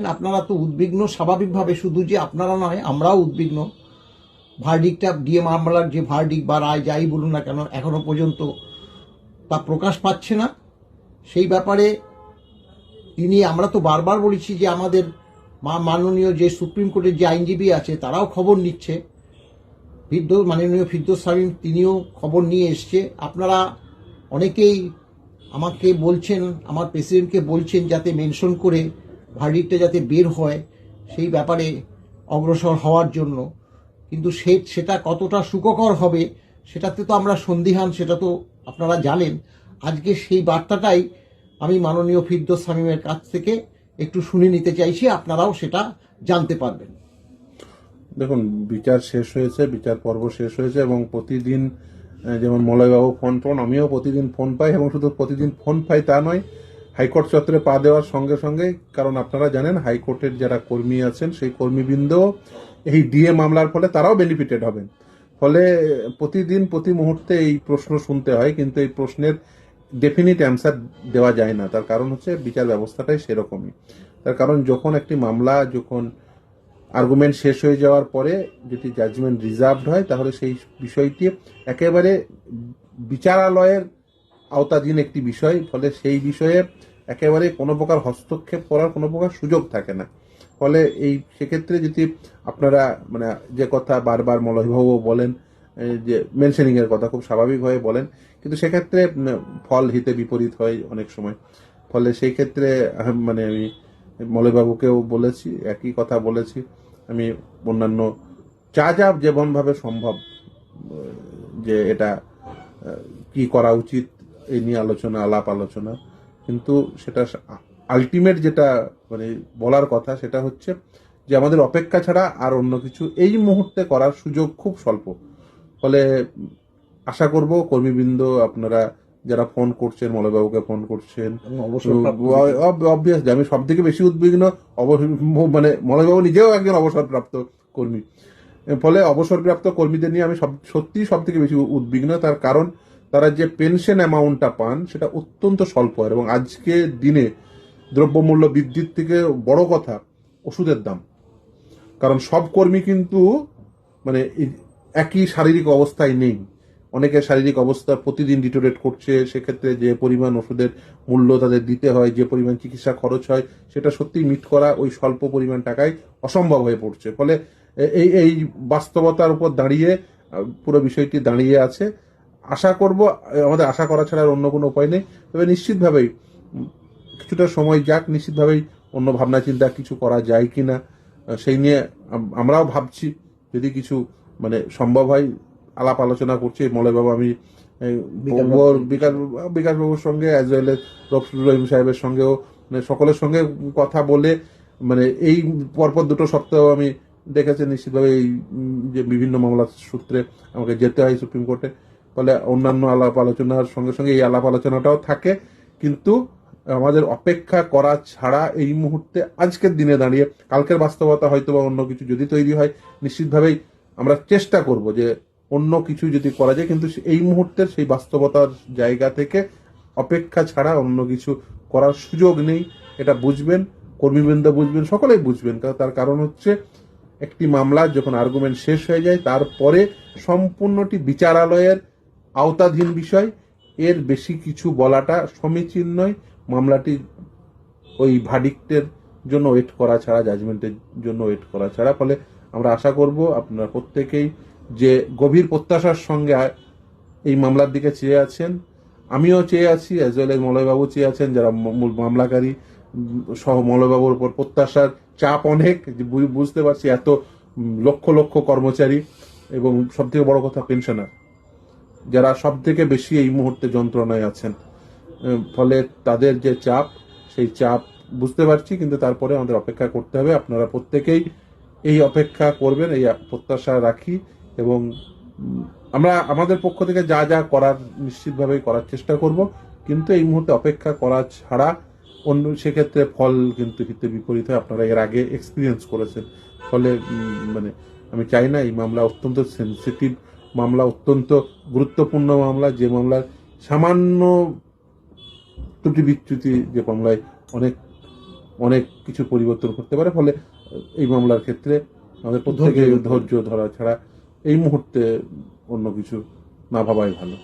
আপনারা তো উদ্বিগ্ন স্বাভাবিকভাবে, শুধু যে আপনারা নয় আমরাও উদ্বিগ্ন। ভার্ডিক্টটা ডিএ মামলার যে ভার্ডিক্ট বা রায় যাই বলুন না কেন এখনো পর্যন্ত তা প্রকাশ পাচ্ছে না। সেই ব্যাপারে আমরা তো বারবার বলেছি যে আমাদের মাননীয় যে সুপ্রিম কোর্টের যে আইনজীবী আছে তারাও খবর নিচ্ছে। মাননীয় ফিরদৌস শামীম তিনিও খবর নিয়ে এসছে। আপনারা অনেকেই আমাকে বলছেন, আমার প্রেসিডেন্টকে বলছেন যাতে মেনশন করে ভার্ডিক্টটা যাতে বের হয় সেই ব্যাপারে অগ্রসর হওয়ার জন্য। কিন্তু সেটা কতটা সুখকর হবে সেটাতে তো আমরা সন্দিহান, সেটা তো আপনারা জানেন। আজকে সেই বার্তাটাই আমি মাননীয় ফিরদৌস শামীমের কাছ থেকে একটু শুনে নিতে চাইছি, আপনারাও সেটা জানতে পারবেন। দেখুন, বিচার শেষ হয়েছে, বিচার পর্ব শেষ হয়েছে এবং প্রতিদিন যেমন মলয়বাবু ফোন আমিও প্রতিদিন ফোন পাই, এবং শুধু প্রতিদিন ফোন পাই তা নয়, হাইকোর্ট চত্বরে পা দেওয়ার সঙ্গে সঙ্গে, কারণ আপনারা জানেন হাইকোর্টের যারা কর্মী আছেন সেই কর্মীবৃন্দ এই ডিএ মামলার ফলে তারাও বেনিফিটেড হবেন। ফলে প্রতিদিন প্রতি মুহূর্তে এই প্রশ্ন শুনতে হয়, কিন্তু এই প্রশ্নের ডেফিনিট অ্যান্সার দেওয়া যায় না। তার কারণ হচ্ছে বিচার ব্যবস্থাটাই সেরকমই। তার কারণ যখন একটি মামলা আর্গুমেন্ট শেষ হয়ে যাওয়ার পরে যদি জাজমেন্ট রিজার্ভড হয়, তাহলে সেই বিষয়টি একেবারে বিচারালয়ের আওতাধীন একটি বিষয়। ফলে সেই বিষয়ে একেবারে কোনো প্রকার হস্তক্ষেপ করার কোনো প্রকার সুযোগ থাকে না। ফলে সেক্ষেত্রে যদি আপনারা যে কথা বারবার মলয়বাবু বলেন, যে মেনশনিং এর কথা খুব স্বাভাবিকভাবে বলেন, কিন্তু সেক্ষেত্রে ফল হিতে বিপরীত হয় অনেক সময়। ফলে সেই ক্ষেত্রে আমি মলয়বাবুকেও বলেছি, একই কথা বলেছি। আমি অন্যান্য যেমনভাবে সম্ভব যে এটা কি করা উচিত এই নিয়ে আলাপ আলোচনা, কিন্তু সেটা আলটিমেট যেটা বলার কথা সেটা হচ্ছে যে আমাদের অপেক্ষা ছাড়া আর অন্য কিছু এই মুহূর্তে করার সুযোগ খুব স্বল্প। ফলে আশা করব কর্মীবৃন্দ, আপনারা যারা ফোন করছেন, মলয়বাবুকে ফোন করছেন, অবভিয়াসলি আমি সব থেকে বেশি উদ্বিগ্ন মলয়বাবু নিজেও একজন অবসরপ্রাপ্ত কর্মী। ফলে অবসরপ্রাপ্ত কর্মীদের নিয়ে আমি সব থেকে বেশি উদ্বিগ্ন। তার কারণ তারা যে পেনশন অ্যামাউন্টটা পান সেটা অত্যন্ত স্বল্প, এবং আজকে দিনে দ্রব্যমূল্য বৃদ্ধির থেকে বড় কথা ওষুধের দাম। কারণ সব কর্মী কিন্তু একই শারীরিক অবস্থায় নেই। অনেকের শারীরিক অবস্থা প্রতিদিন ডিটোরেট করছে, সেক্ষেত্রে যে পরিমাণ ওষুধের মূল্য তাদের দিতে হয়, যে পরিমাণ চিকিৎসা খরচ হয়, সেটা সত্যি মিট করা ওই স্বল্প পরিমাণ টাকায় অসম্ভব হয়ে পড়ছে। ফলে এই বাস্তবতার উপর দাঁড়িয়ে পুরো বিষয়টি দাঁড়িয়ে আছে। আশা করব, আমাদের আশা করা ছাড়া অন্য কোনো উপায় নেই। তবে নিশ্চিতভাবেই কিছুটা সময় যাক, নিশ্চিতভাবেই অন্য ভাবনা চিন্তা কিছু করা যায় কিনা সেই নিয়ে আমরাও ভাবছি। যদি কিছু সম্ভব হয় আলাপ আলোচনা করছি। মলয়বাবু, আমি বিকাশবাবুর সঙ্গে অ্যাজ ওয়েল এজ রহিম সাহেবের সঙ্গেও সকলের সঙ্গে কথা বলে এই পরপর 2 সপ্তাহ আমি দেখেছি নিশ্চিতভাবে এই যে বিভিন্ন মামলার সূত্রে আমাকে যেতে হয় সুপ্রিম কোর্টে। ফলে অন্যান্য আলাপ আলোচনার সঙ্গে সঙ্গে এই আলাপ আলোচনাটাও থাকে, কিন্তু আমাদের অপেক্ষা করা ছাড়া এই মুহূর্তে আজকের দিনে দাঁড়িয়ে, কালকের বাস্তবতা হয়তো বা অন্য কিছু যদি তৈরি হয়, নিশ্চিতভাবেই আমরা চেষ্টা করব যে অন্য কিছু যদি করা যায়, কিন্তু এই মুহূর্তের সেই বাস্তবতার জায়গা থেকে অপেক্ষা ছাড়া অন্য কিছু করার সুযোগ নেই। এটা বুঝবেন, কর্মীবৃন্দ বুঝবেন, সকলেই বুঝবেন। তার কারণ হচ্ছে একটি মামলা যখন আর্গুমেন্ট শেষ হয়ে যায় তারপরে সম্পূর্ণটি বিচারালয়ের আওতাধীন বিষয়। এর বেশি কিছু বলাটা সমীচীন নয়। মামলাটি ওই ভার্ডিক্টের জন্য ওয়েট করা ছাড়া, জাজমেন্টের জন্য ওয়েট করা ছাড়া। ফলে আমরা আশা করব আপনারা প্রত্যেকেই যে গভীর প্রত্যাশার সঙ্গে এই মামলার দিকে চেয়ে আছেন, আমিও চেয়ে আছি, অ্যাজ ওয়েল এজ মলয়বাবু চেয়ে আছেন, যারা মূল মামলাকারী সহ মলয়বাবুর উপর প্রত্যাশার চাপ অনেক, বুঝতে পারছি। এত লক্ষ লক্ষ কর্মচারী এবং সবথেকে বড় কথা পেনশনার, যারা সব থেকে বেশি এই মুহূর্তে যন্ত্রণায় আছেন। ফলে তাদের যে চাপ, সেই চাপ বুঝতে পারছি, কিন্তু তারপরে আমাদের অপেক্ষা করতে হবে। আপনারা প্রত্যেকেই এই অপেক্ষা করবেন, এই প্রত্যাশা রাখি, এবং আমরা আমাদের পক্ষ থেকে যা যা করার নিশ্চিতভাবেই করার চেষ্টা করব। কিন্তু এই মুহূর্তে অপেক্ষা করা ছাড়া অন্য সেক্ষেত্রে ফল কিন্তু হিতে বিপরীত হয়। আপনারা এর আগে এক্সপিরিয়েন্স করেছেন। ফলে আমি চাই না, এই মামলা অত্যন্ত সেন্সিটিভ মামলা, অত্যন্ত গুরুত্বপূর্ণ মামলা, যে মামলার সামান্য ত্রুটি বিচ্যুতি যে মামলায় অনেক অনেক কিছু পরিবর্তন করতে পারে। ফলে এই মামলার ক্ষেত্রে আমাদের প্রত্যেকে ধৈর্য ধরতে হবে। ধৈর্য ধরা ছাড়া এই মুহূর্তে অন্য কিছু না ভাবাই ভালো।